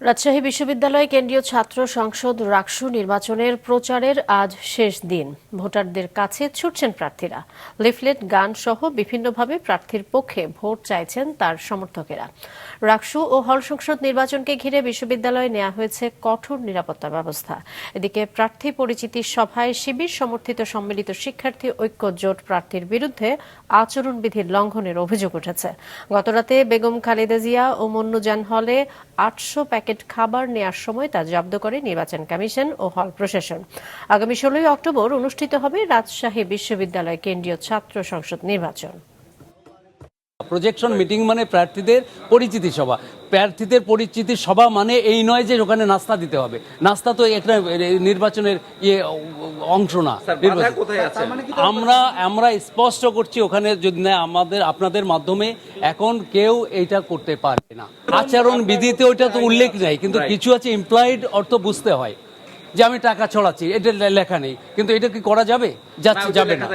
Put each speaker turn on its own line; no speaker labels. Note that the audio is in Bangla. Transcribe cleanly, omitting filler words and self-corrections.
রাজশাহী বিশ্ববিদ্যালয় কেন্দ্রীয় ছাত্র সংসদ রাকসু নির্বাচনের প্রচারের আজ শেষ দিন। ভোটারদের কাছে ছুটছেন প্রার্থীরা। লিফলেট, গান সহ বিভিন্নভাবে প্রার্থীর পক্ষে ভোট চাইছেন তার সমর্থকেরা। রাকসু ও হল সংসদ নির্বাচনকে ঘিরে বিশ্ববিদ্যালয়ে নেওয়া হয়েছে কঠোর নিরাপত্তা ব্যবস্থা। এদিকে প্রার্থী পরিচিতি সভায় শিবির সমর্থিত সম্মিলিত শিক্ষার্থী ঐক্য জোট প্রার্থীর বিরুদ্ধে আচরণবিধির লঙ্ঘনের অভিযোগ উঠেছে। গতরাতে বেগম খালেদা জিয়া ও মন্নুজান হলে ৮০০ প্যাকেট খাবার নেয়ার সময় তা জব্দ করে নির্বাচন কমিশন ও হল প্রশাসন। আগামী ১৬ অক্টোবর অনুষ্ঠিত হবে রাজশাহী বিশ্ববিদ্যালয় কেন্দ্রীয় ছাত্র সংসদ নির্বাচন।
প্রজেকশন মিটিং মানে প্রার্থীদের পরিচিতি সভা। প্রার্থীদের পরিচিতি সভা মানে এই নয় যে ওখানে নাস্তা দিতে হবে। নাস্তা তো একটা নির্বাচনের অংশ না। আমরা স্পষ্ট করছি ওখানে যদি না আপনাদের মাধ্যমে এখন কেউ এইটা করতে পারে না। আচরণ বিধিতে ওইটা তো উল্লেখ নেই, কিন্তু কিছু আছে ইমপ্লয়েড অর্থ বুঝতে হয় যে আমি টাকা ছড়াচ্ছি, এটা লেখা নেই, কিন্তু এটা কি করা যাবে? যাবে না।